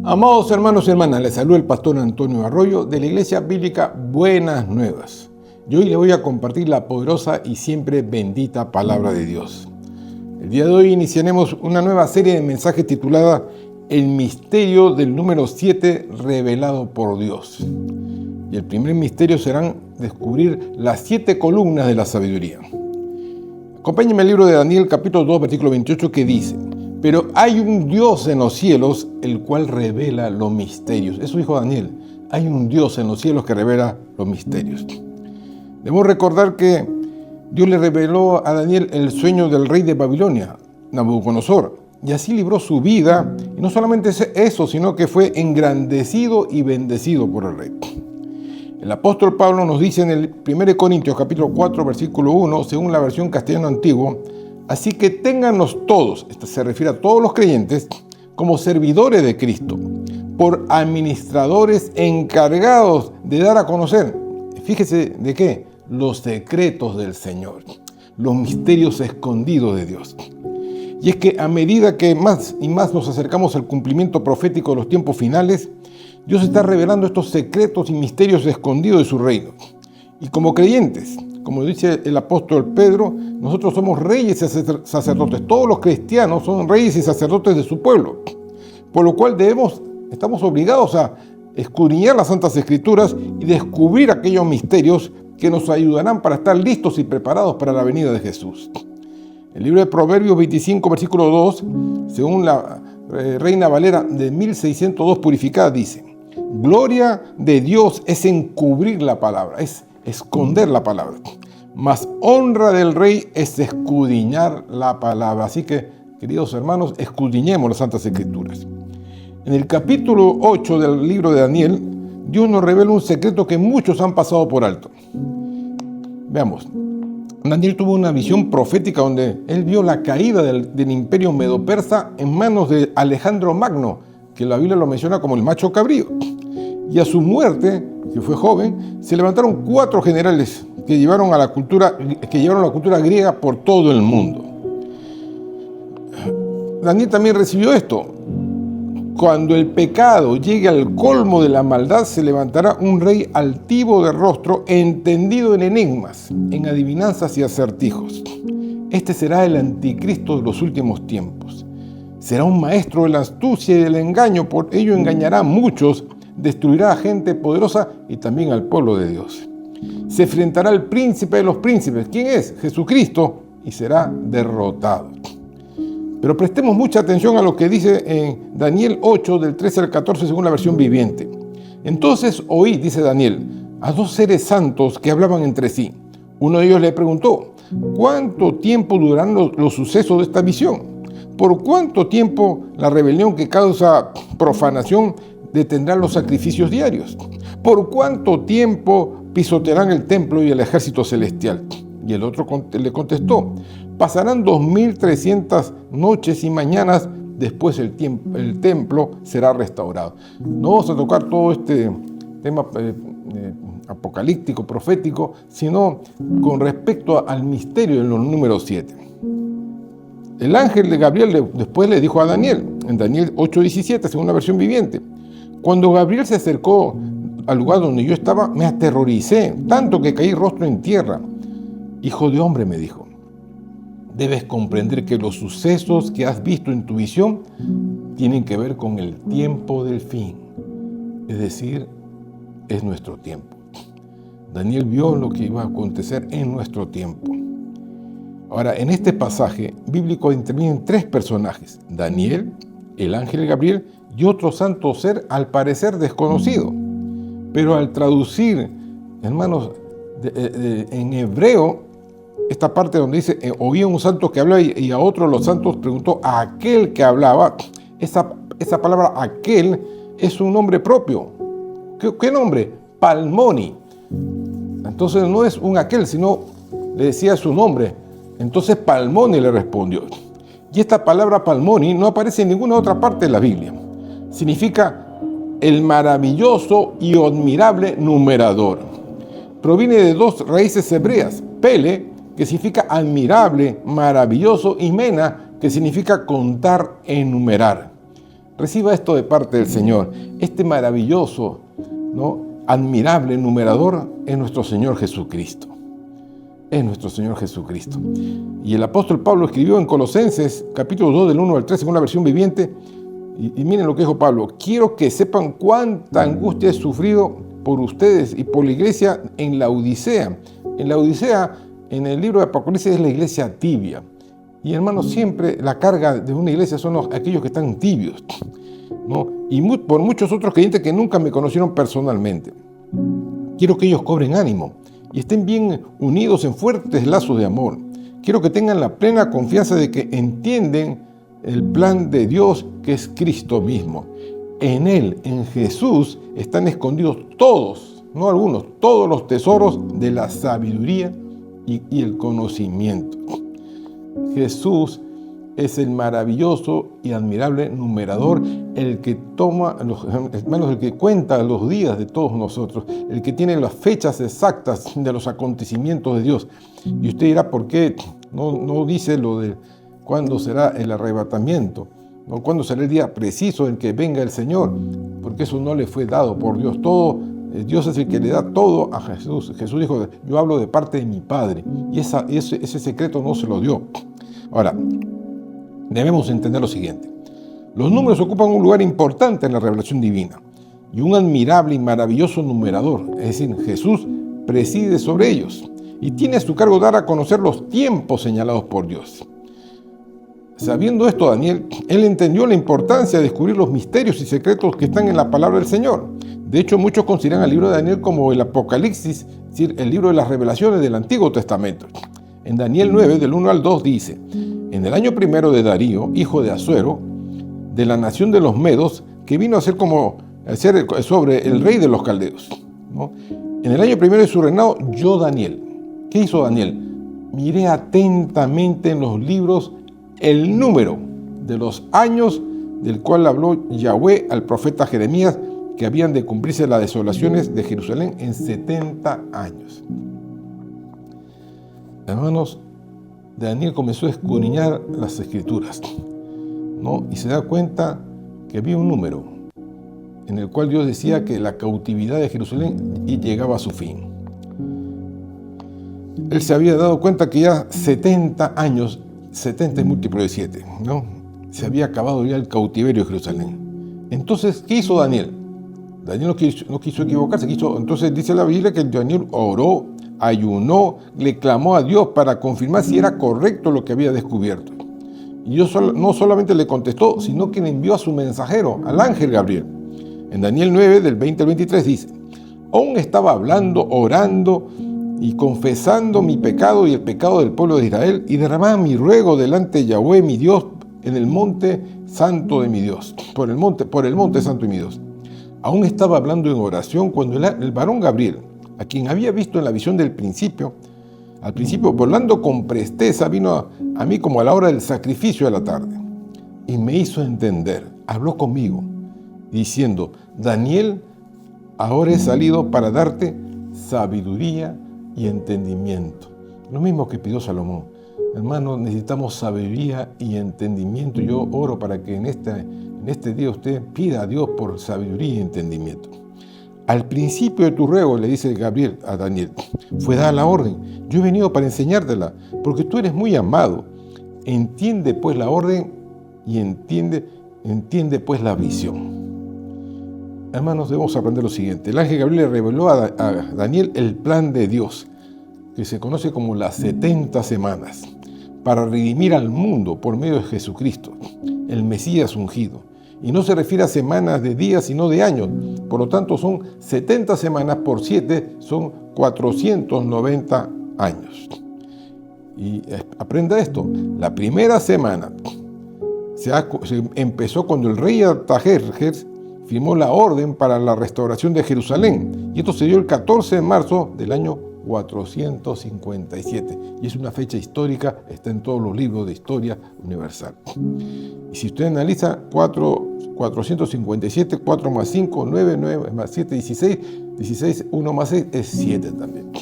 Amados hermanos y hermanas, les saluda el pastor Antonio Arroyo de la Iglesia Bíblica Buenas Nuevas. Y hoy les voy a compartir la poderosa y siempre bendita palabra de Dios. El día de hoy iniciaremos una nueva serie de mensajes titulada El misterio del número 7 revelado por Dios. Y el primer misterio será descubrir las 7 columnas de la sabiduría. Acompáñenme al libro de Daniel capítulo 2 versículo 28 que dice: pero hay un Dios en los cielos, el cual revela los misterios. Eso dijo Daniel. Hay un Dios en los cielos que revela los misterios. Debemos recordar que Dios le reveló a Daniel el sueño del rey de Babilonia, Nabucodonosor, y así libró su vida. Y no solamente eso, sino que fue engrandecido y bendecido por el rey. El apóstol Pablo nos dice en el 1 Corintios capítulo 4, versículo 1, según la versión castellano antiguo: así que téngannos todos, esto se refiere a todos los creyentes, como servidores de Cristo, por administradores encargados de dar a conocer, fíjese de qué, los secretos del Señor, los misterios escondidos de Dios. Y es que a medida que más y más nos acercamos al cumplimiento profético de los tiempos finales, Dios está revelando estos secretos y misterios escondidos de su reino. Y como creyentes, como dice el apóstol Pedro, nosotros somos reyes y sacerdotes. Todos los cristianos son reyes y sacerdotes de su pueblo. Por lo cual estamos obligados a escudriñar las Santas Escrituras y descubrir aquellos misterios que nos ayudarán para estar listos y preparados para la venida de Jesús. El libro de Proverbios 25, versículo 2, según la Reina Valera de 1602 purificada, dice: gloria de Dios es encubrir la palabra, es esconder la palabra, mas honra del rey es escudriñar la palabra. Así que, queridos hermanos, escudriñemos las Santas Escrituras. En el capítulo 8 del libro de Daniel, Dios nos revela un secreto que muchos han pasado por alto. Veamos. Daniel tuvo una visión profética donde él vio la caída del imperio medo-persa en manos de Alejandro Magno, que la Biblia lo menciona como el macho cabrío. Y a su muerte, que fue joven, se levantaron 4 generales que llevaron la cultura griega por todo el mundo. Daniel también recibió esto: cuando el pecado llegue al colmo de la maldad, se levantará un rey altivo de rostro, entendido en enigmas, en adivinanzas y acertijos. Este será el anticristo de los últimos tiempos. Será un maestro de la astucia y del engaño, por ello engañará a muchos, destruirá a gente poderosa y también al pueblo de Dios. Se enfrentará al príncipe de los príncipes. ¿Quién es? Jesucristo, y será derrotado. Pero prestemos mucha atención a lo que dice en Daniel 8, del 13 al 14, según la versión viviente. Entonces oí, dice Daniel, a 2 seres santos que hablaban entre sí. Uno de ellos le preguntó: ¿cuánto tiempo durarán los sucesos de esta visión? ¿Por cuánto tiempo la rebelión que causa profanación detendrán los sacrificios diarios? ¿Por cuánto tiempo pisotearán el templo y el ejército celestial? Y el otro le contestó: pasarán 2300 noches y mañanas, después el templo será restaurado. No vamos a tocar todo este tema apocalíptico, profético, sino con respecto al misterio en los números 7. El ángel de Gabriel después le dijo a Daniel, en Daniel 8:17, según la versión viviente: cuando Gabriel se acercó al lugar donde yo estaba, me aterroricé, tanto que caí rostro en tierra. Hijo de hombre, me dijo, debes comprender que los sucesos que has visto en tu visión tienen que ver con el tiempo del fin. Es decir, es nuestro tiempo. Daniel vio lo que iba a acontecer en nuestro tiempo. Ahora, en este pasaje bíblico intervienen 3 personajes: Daniel, el ángel Gabriel y otro santo ser al parecer desconocido. Pero al traducir, hermanos, en hebreo, esta parte donde dice, oía un santo que hablaba y a otro los santos preguntó a aquel que hablaba, esa palabra aquel es un nombre propio. ¿Qué nombre? Palmoni. Entonces no es un aquel, sino le decía su nombre. Entonces Palmoni le respondió. Y esta palabra Palmoni no aparece en ninguna otra parte de la Biblia. Significa el maravilloso y admirable numerador. Proviene de 2 raíces hebreas: pele, que significa admirable, maravilloso, y mena, que significa contar, enumerar. Reciba esto de parte del Señor. Este maravilloso, ¿no?, admirable numerador es nuestro Señor Jesucristo. Es nuestro Señor Jesucristo. Y el apóstol Pablo escribió en Colosenses, capítulo 2, del 1 al 3, en una versión viviente, y miren lo que dijo Pablo: quiero que sepan cuánta angustia he sufrido por ustedes y por la iglesia en la Odisea. En la Odisea, en el libro de Apocalipsis, es la iglesia tibia. Y hermanos, siempre la carga de una iglesia son aquellos que están tibios, ¿no? Y por muchos otros creyentes que nunca me conocieron personalmente. Quiero que ellos cobren ánimo y estén bien unidos en fuertes lazos de amor. Quiero que tengan la plena confianza de que entienden el plan de Dios, que es Cristo mismo. En Él, en Jesús, están escondidos todos, no algunos, todos los tesoros de la sabiduría y el conocimiento. Jesús es el maravilloso y admirable numerador, el que toma, hermanos, el que cuenta los días de todos nosotros, el que tiene las fechas exactas de los acontecimientos de Dios. Y usted dirá, ¿por qué no dice lo de cuándo será el arrebatamiento? ¿No? ¿Cuándo será el día preciso en que venga el Señor? Porque eso no le fue dado por Dios. Dios es el que le da todo a Jesús. Jesús dijo: yo hablo de parte de mi Padre. Y ese secreto no se lo dio. Ahora, debemos entender lo siguiente. Los números ocupan un lugar importante en la revelación divina, y un admirable y maravilloso numerador, es decir, Jesús, preside sobre ellos y tiene a su cargo dar a conocer los tiempos señalados por Dios. Sabiendo esto, Daniel, él entendió la importancia de descubrir los misterios y secretos que están en la palabra del Señor. De hecho, muchos consideran al libro de Daniel como el Apocalipsis, es decir, el libro de las revelaciones del Antiguo Testamento. En Daniel 9, del 1 al 2, dice: en el año primero de Darío, hijo de Asuero, de la nación de los Medos, que vino a ser sobre el rey de los caldeos, ¿no? En el año primero de su reinado, yo, Daniel. ¿Qué hizo Daniel? Miré atentamente en los libros el número de los años del cual habló Yahweh al profeta Jeremías, que habían de cumplirse las desolaciones de Jerusalén en 70 años. Hermanos, Daniel comenzó a escudriñar las Escrituras, ¿no? Y se da cuenta que había un número en el cual Dios decía que la cautividad de Jerusalén llegaba a su fin. Él se había dado cuenta que ya 70 años, 70 es múltiplo de 7, ¿no? Se había acabado ya el cautiverio de Jerusalén. Entonces, ¿qué hizo Daniel? Daniel no quiso equivocarse. Entonces dice la Biblia que Daniel oró, ayunó, le clamó a Dios para confirmar si era correcto lo que había descubierto. Y Dios no solamente le contestó, sino que le envió a su mensajero, al ángel Gabriel. En Daniel 9, del 20 al 23 dice: aún estaba hablando, orando y confesando mi pecado y el pecado del pueblo de Israel, y derramaba mi ruego delante de Yahweh mi Dios en el monte santo de mi Dios, por el monte santo de mi Dios. Aún estaba hablando en oración cuando el varón Gabriel, a quien había visto en la visión del principio, al principio volando con presteza, vino a mí como a la hora del sacrificio de la tarde, y me hizo entender, habló conmigo, diciendo: Daniel, ahora he salido para darte sabiduría y entendimiento. Lo mismo que pidió Salomón. Hermanos, necesitamos sabiduría y entendimiento. Yo oro para que en este día usted pida a Dios por sabiduría y entendimiento. Al principio de tu ruego, le dice Gabriel a Daniel, fue dada la orden. Yo he venido para enseñártela, porque tú eres muy amado. Entiende pues la orden y entiende pues la visión. Hermanos, debemos aprender lo siguiente. El ángel Gabriel le reveló a Daniel el plan de Dios, que se conoce como las 70 semanas, para redimir al mundo por medio de Jesucristo, el Mesías ungido. Y no se refiere a semanas de días, sino de años. Por lo tanto, son 70 semanas por 7, son 490 años. Y aprenda esto. La primera semana se empezó cuando el rey Artajerjes firmó la orden para la restauración de Jerusalén. Y esto se dio el 14 de marzo del año 457. Y es una fecha histórica, está en todos los libros de historia universal. Y si usted analiza 457, 4 más 5, 9, 9 más 7, 16, 16, 1 más 6 es 7 también.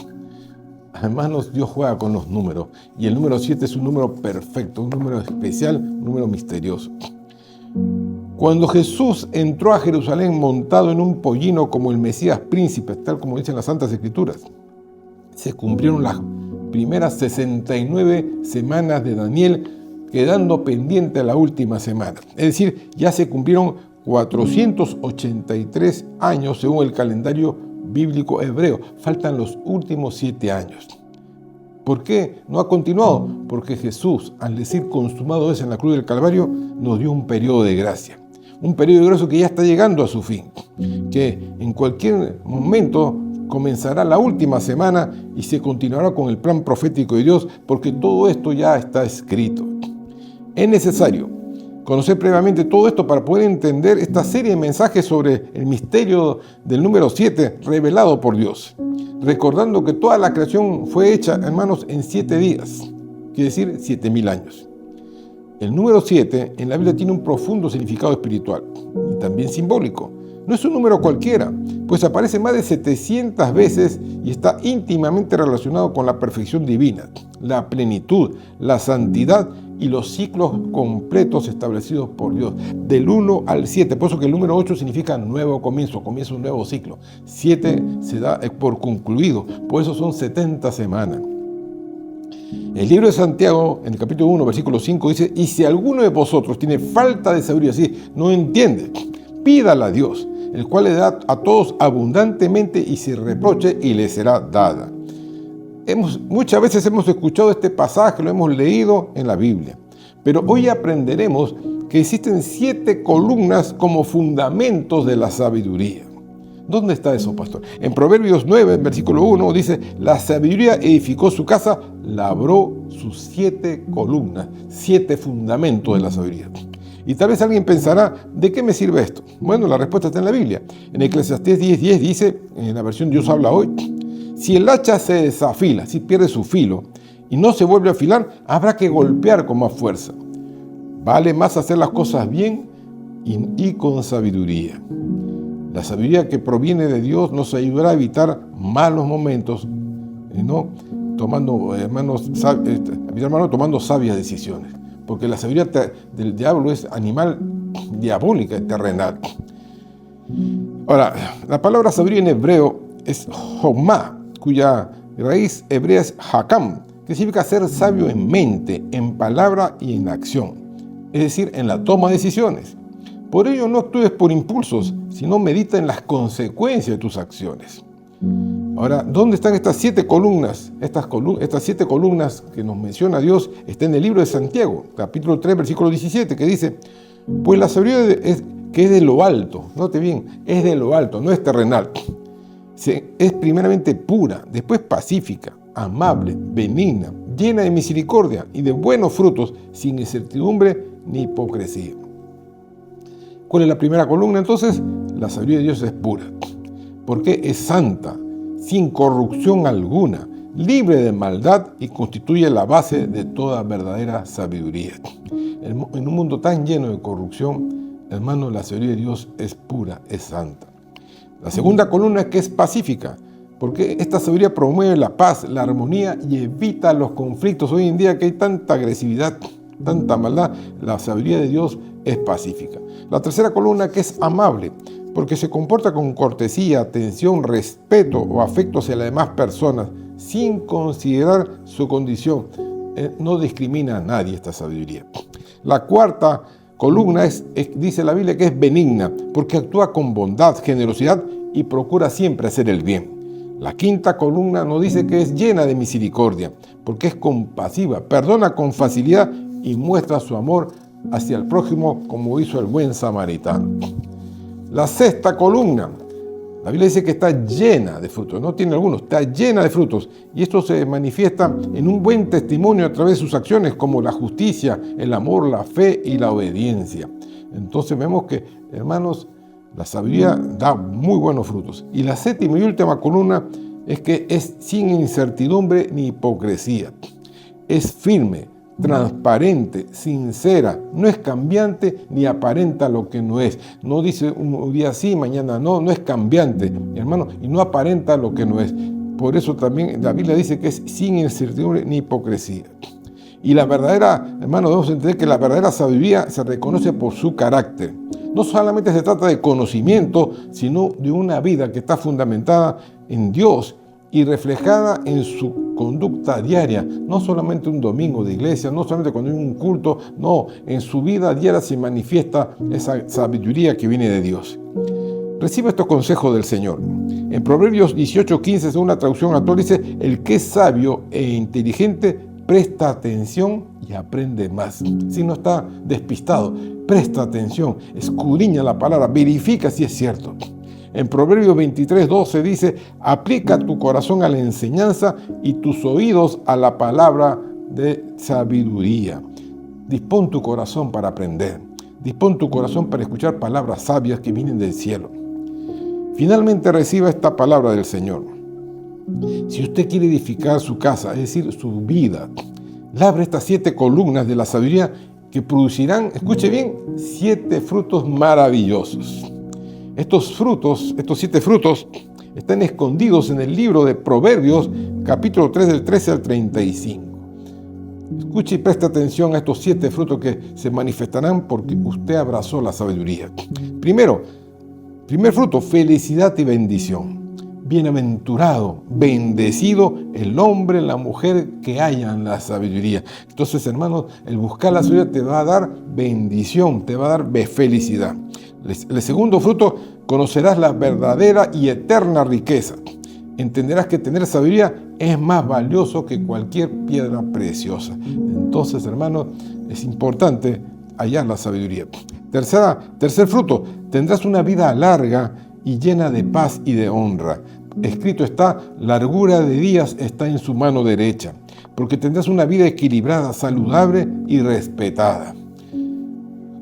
Hermanos, Dios juega con los números. Y el número 7 es un número perfecto, un número especial, un número misterioso. Cuando Jesús entró a Jerusalén montado en un pollino como el Mesías príncipe, tal como dicen las Santas Escrituras, se cumplieron las primeras 69 semanas de Daniel, quedando pendiente a la última semana. Es decir, ya se cumplieron 483 años según el calendario bíblico hebreo. Faltan los últimos 7 años. ¿Por qué no ha continuado? Porque Jesús, al decir consumado es en la cruz del Calvario, nos dio un periodo de gracia. Un periodo de gracia que ya está llegando a su fin. Que en cualquier momento comenzará la última semana y se continuará con el plan profético de Dios, porque todo esto ya está escrito. Es necesario conocer previamente todo esto para poder entender esta serie de mensajes sobre el misterio del número 7 revelado por Dios. Recordando que toda la creación fue hecha, hermanos, en 7 días, quiere decir 7.000 años. El número 7 en la Biblia tiene un profundo significado espiritual y también simbólico. No es un número cualquiera, pues aparece más de 700 veces y está íntimamente relacionado con la perfección divina, la plenitud, la santidad y los ciclos completos establecidos por Dios, del 1 al 7. Por eso que el número 8 significa nuevo comienzo, comienza un nuevo ciclo. 7 se da por concluido, por eso son 70 semanas. El libro de Santiago, en el capítulo 1, versículo 5, dice: y si alguno de vosotros tiene falta de sabiduría, así no entiende, pídala a Dios, el cual le da a todos abundantemente y sin reproche, y le será dada. Muchas veces hemos escuchado este pasaje, lo hemos leído en la Biblia, pero hoy aprenderemos que existen 7 columnas como fundamentos de la sabiduría. ¿Dónde está eso, pastor? En Proverbios 9, versículo 1, dice: la sabiduría edificó su casa, labró sus 7 columnas, 7 fundamentos de la sabiduría. Y tal vez alguien pensará, ¿de qué me sirve esto? Bueno, la respuesta está en la Biblia. En Eclesiastés 10:10 dice, en la versión Dios habla hoy: si el hacha se desafila, si pierde su filo y no se vuelve a afilar, habrá que golpear con más fuerza. Vale más hacer las cosas bien y con sabiduría. La sabiduría que proviene de Dios nos ayudará a evitar malos momentos, tomando sabias decisiones. Porque la sabiduría del diablo es animal, diabólica y terrenal. Ahora, la palabra sabiduría en hebreo es Jomá, cuya raíz hebrea es Hakam, que significa ser sabio en mente, en palabra y en acción, es decir, en la toma de decisiones. Por ello no actúes por impulsos, sino medita en las consecuencias de tus acciones. Ahora, ¿dónde están estas 7 columnas? Estas 7 columnas que nos menciona Dios están en el libro de Santiago, capítulo 3, versículo 17, que dice: pues la sabiduría que es de lo alto, note bien, es de lo alto, no es terrenal. Es primeramente pura, después pacífica, amable, benigna, llena de misericordia y de buenos frutos, sin incertidumbre ni hipocresía. ¿Cuál es la primera columna entonces? La sabiduría de Dios es pura, porque es santa, sin corrupción alguna, libre de maldad y constituye la base de toda verdadera sabiduría. En un mundo tan lleno de corrupción, hermano, la sabiduría de Dios es pura, es santa. La segunda columna es que es pacífica, porque esta sabiduría promueve la paz, la armonía y evita los conflictos. Hoy en día que hay tanta agresividad, tanta maldad, la sabiduría de Dios es pacífica. La tercera columna que es amable, porque se comporta con cortesía, atención, respeto o afecto hacia las demás personas, sin considerar su condición. No discrimina a nadie esta sabiduría. La cuarta columna dice la Biblia que es benigna, porque actúa con bondad, generosidad y procura siempre hacer el bien. La quinta columna nos dice que es llena de misericordia, porque es compasiva, perdona con facilidad y muestra su amor hacia el prójimo como hizo el buen samaritano. La sexta columna, la Biblia dice que está llena de frutos, no tiene algunos, está llena de frutos, y esto se manifiesta en un buen testimonio a través de sus acciones, como la justicia, el amor, la fe y la obediencia. Entonces vemos que, hermanos, la sabiduría da muy buenos frutos. Y la séptima y última columna es que es sin incertidumbre ni hipocresía. Es firme, transparente, sincera, no es cambiante ni aparenta lo que no es. No dice un día sí, mañana no, no es cambiante, hermano, y no aparenta lo que no es. Por eso también la Biblia dice que es sin incertidumbre ni hipocresía. Y la verdadera, hermano, debemos entender que la verdadera sabiduría se reconoce por su carácter. No solamente se trata de conocimiento, sino de una vida que está fundamentada en Dios y reflejada en su conducta diaria, no solamente un domingo de iglesia, no solamente cuando hay un culto, no, en su vida diaria se manifiesta esa sabiduría que viene de Dios. Recibe estos consejos del Señor. En Proverbios 18:15, según una traducción actual, dice: el que es sabio e inteligente presta atención y aprende más. Si no está despistado, presta atención, escudriña la palabra, verifica si es cierto. En Proverbios 23:12 dice: aplica tu corazón a la enseñanza y tus oídos a la palabra de sabiduría. Dispón tu corazón para aprender. Dispón tu corazón para escuchar palabras sabias que vienen del cielo. Finalmente reciba esta palabra del Señor. Si usted quiere edificar su casa, es decir, su vida, labre estas 7 columnas de la sabiduría que producirán, escuche bien, 7 frutos maravillosos. Estos 7 frutos, están escondidos en el libro de Proverbios, capítulo 3, del 13 al 35. Escuche y preste atención a estos 7 frutos que se manifestarán porque usted abrazó la sabiduría. Primer fruto, felicidad y bendición. Bienaventurado, bendecido el hombre, la mujer que hallan la sabiduría. Entonces, hermanos, el buscar la sabiduría te va a dar bendición, te va a dar felicidad. El segundo fruto, conocerás la verdadera y eterna riqueza. Entenderás que tener sabiduría es más valioso que cualquier piedra preciosa. Entonces, hermanos, es importante hallar la sabiduría. Tercer fruto, tendrás una vida larga y llena de paz y de honra. Escrito está: largura de días está en su mano derecha, porque tendrás una vida equilibrada, saludable y respetada.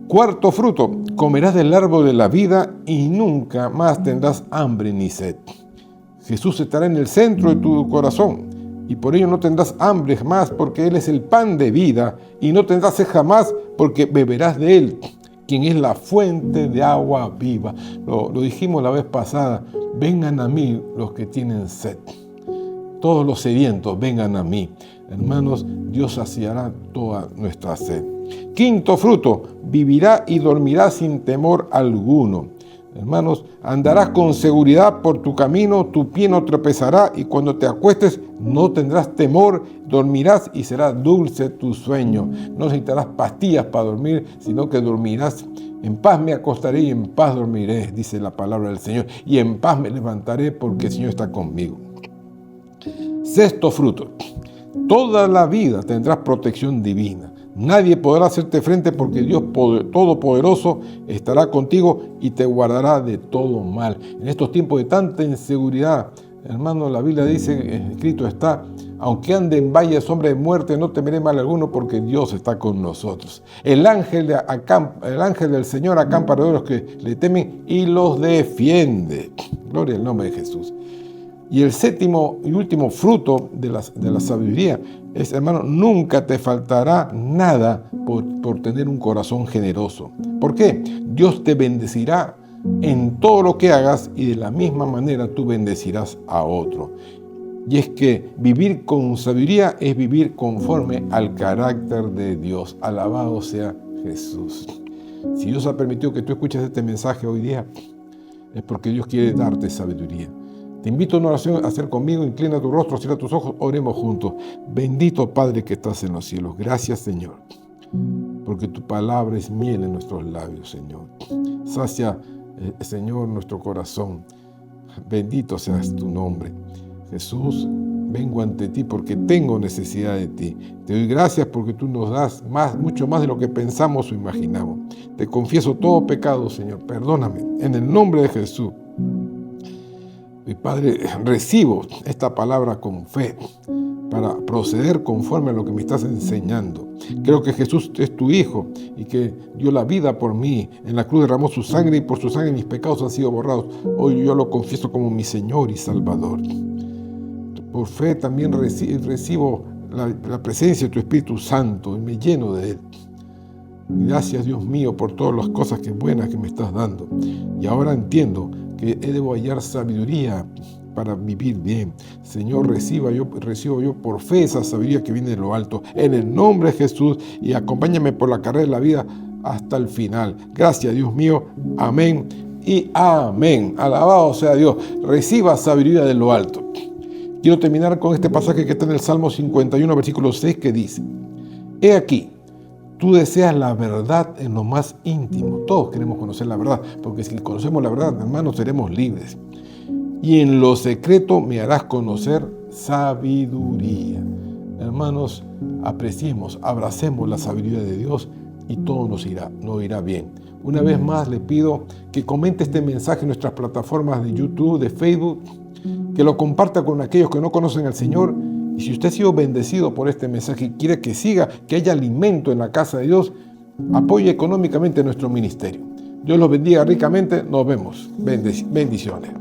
Cuarto fruto, comerás del árbol de la vida y nunca más tendrás hambre ni sed. Jesús estará en el centro de tu corazón y por ello no tendrás hambre jamás, porque Él es el pan de vida, y no tendrás sed jamás porque beberás de Él, quien es la fuente de agua viva. Lo dijimos la vez pasada: vengan a mí los que tienen sed. Todos los sedientos, vengan a mí. Hermanos, Dios saciará toda nuestra sed. Quinto fruto, vivirá y dormirá sin temor alguno. Hermanos, andarás con seguridad por tu camino, tu pie no tropezará, y cuando te acuestes no tendrás temor, dormirás y será dulce tu sueño. No necesitarás pastillas para dormir, sino que dormirás. En paz me acostaré y en paz dormiré, dice la palabra del Señor, y en paz me levantaré porque el Señor está conmigo. Sexto fruto, toda la vida tendrás protección divina. Nadie podrá hacerte frente porque Dios Todopoderoso estará contigo y te guardará de todo mal. En estos tiempos de tanta inseguridad, hermano, la Biblia dice, escrito está: aunque ande en valle de sombra de muerte, no temeré mal alguno porque Dios está con nosotros. El ángel del Señor acampa alrededor de los que le temen y los defiende. Gloria al nombre de Jesús. Y el séptimo y último fruto de la sabiduría es, hermano, nunca te faltará nada por tener un corazón generoso. ¿Por qué? Dios te bendecirá en todo lo que hagas y de la misma manera tú bendecirás a otro. Y es que vivir con sabiduría es vivir conforme al carácter de Dios. Alabado sea Jesús. Si Dios ha permitido que tú escuches este mensaje hoy día, es porque Dios quiere darte sabiduría. Te invito a una oración a hacer conmigo. Inclina tu rostro, cierra tus ojos, oremos juntos. Bendito Padre que estás en los cielos. Gracias, Señor, porque tu palabra es miel en nuestros labios, Señor. Sacia, Señor, nuestro corazón. Bendito seas tu nombre. Jesús, vengo ante ti porque tengo necesidad de ti. Te doy gracias porque tú nos das mucho más de lo que pensamos o imaginamos. Te confieso todo pecado, Señor. Perdóname. En el nombre de Jesús. Mi Padre, recibo esta palabra con fe para proceder conforme a lo que me estás enseñando. Creo que Jesús es tu Hijo y que dio la vida por mí. En la cruz derramó su sangre y por su sangre mis pecados han sido borrados. Hoy yo lo confieso como mi Señor y Salvador. Por fe también recibo la presencia de tu Espíritu Santo y me lleno de Él. Gracias, Dios mío, por todas las cosas buenas que me estás dando. Y ahora entiendo que debo hallar sabiduría para vivir bien. Señor, recibo yo por fe esa sabiduría que viene de lo alto. En el nombre de Jesús, y acompáñame por la carrera de la vida hasta el final. Gracias, Dios mío. Amén y amén. Alabado sea Dios. Reciba sabiduría de lo alto. Quiero terminar con este pasaje que está en el Salmo 51, versículo 6, que dice: He aquí, tú deseas la verdad en lo más íntimo. Todos queremos conocer la verdad, porque si conocemos la verdad, hermanos, seremos libres. Y en lo secreto me harás conocer sabiduría. Hermanos, apreciemos, abracemos la sabiduría de Dios y todo nos irá bien. Una vez más le pido que comente este mensaje en nuestras plataformas de YouTube, de Facebook, que lo comparta con aquellos que no conocen al Señor. Y si usted ha sido bendecido por este mensaje y quiere que siga, que haya alimento en la casa de Dios, apoye económicamente nuestro ministerio. Dios los bendiga ricamente. Nos vemos. Bendiciones.